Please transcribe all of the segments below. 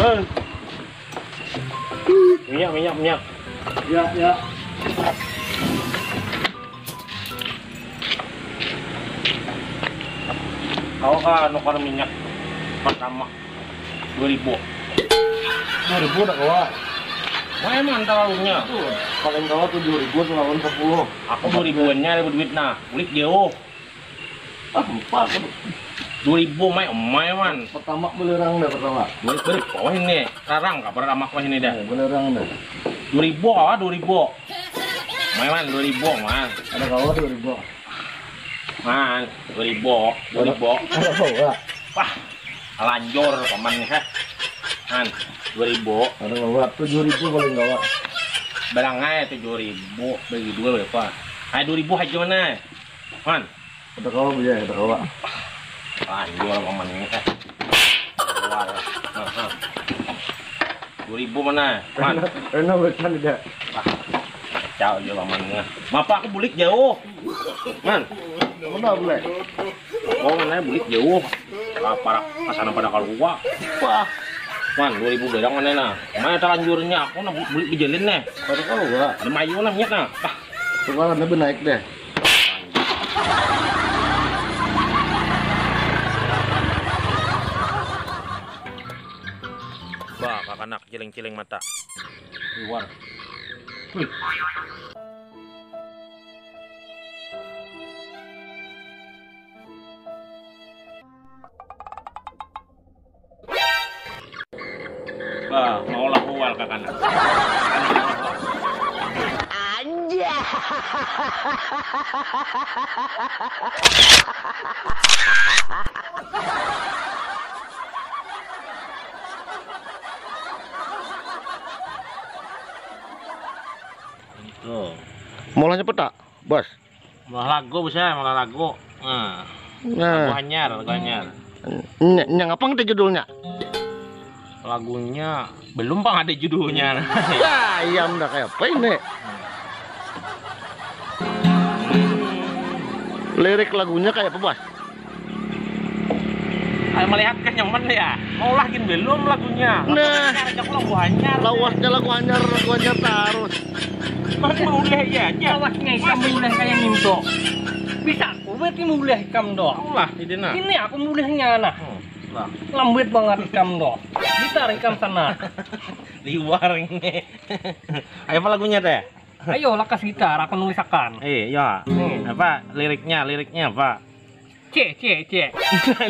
Minyak. Ya. Kau nukar minyak pertama 2000. 2000 dah kawa. Wah emang terlalunya. Paling kawa 7000 lawan 10. Aku 2000-annya ada duit nah, ulik jauh. 2000 mai man. Pertama belerang dah pertama. Beri bawah ini, sekarang nggak pernah makan ini dah. Belerang dah. 2000 kawa 2000. Mai man 2000 man. Ada kawa 2000. Man 2000. Ada kawa. Wah, lanjur paman ha. Man 2000. Ada kawa 7000 paling kawa. Barangnya 7000 bagi dua berapa? Hai 2000 aja mana? Man. Ada kawa biaya, ada kawa. Lanjur paman ini ha. 2000 mana? Man. Enak betul dia. Kacau aja pamannya. Mapa aku bulik jauh. Man. Mana boleh? Oh mana bulik jauh. Para kesana pada keluar. Wah. Man 2000 bedang mana nah. Mana terlanjurnya aku nak bulik dijalin nih. Ada kawa. Ada mayu namanya nah. Sekarang dia naik deh. Bah, kakanak ciling-ciling mata. Keluar. Wih. Bah, mau lakual kakanak. Anja. Tuh. Mulanya petak, bos. Malah lagu bisa, malah lagu. Nah, lagu Nah, anyar. yang apa ngerti judulnya? Lagunya belum bang ada judulnya. Ya, ayam dah kayak apa ini? Lirik lagunya kayak apa, bos? Ayo melihatkan yang mana ya? Mau lagi belum lagunya? Nah. Ajak lagu anyar. Lawasnya lagu anyar terus. Mas mulai ya, Lawasnya kamu mulai kayak nimdo. Bisa aku berarti mulai ikam do. lah ini nah. Ini aku mulainya nah. Lah, Lambet banget ikam do. Ditarik ikam sana. liwar ini. Ayo apa lagunya teh? Ayo lakas gitar aku nulisakan. Ya. Apa liriknya apa? C.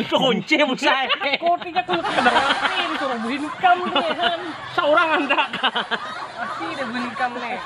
Kunci musai. Kau tidak kulit kedengaran disuruh buhin ikam nih. Seorang anda. Asli deh buhin ikam nih.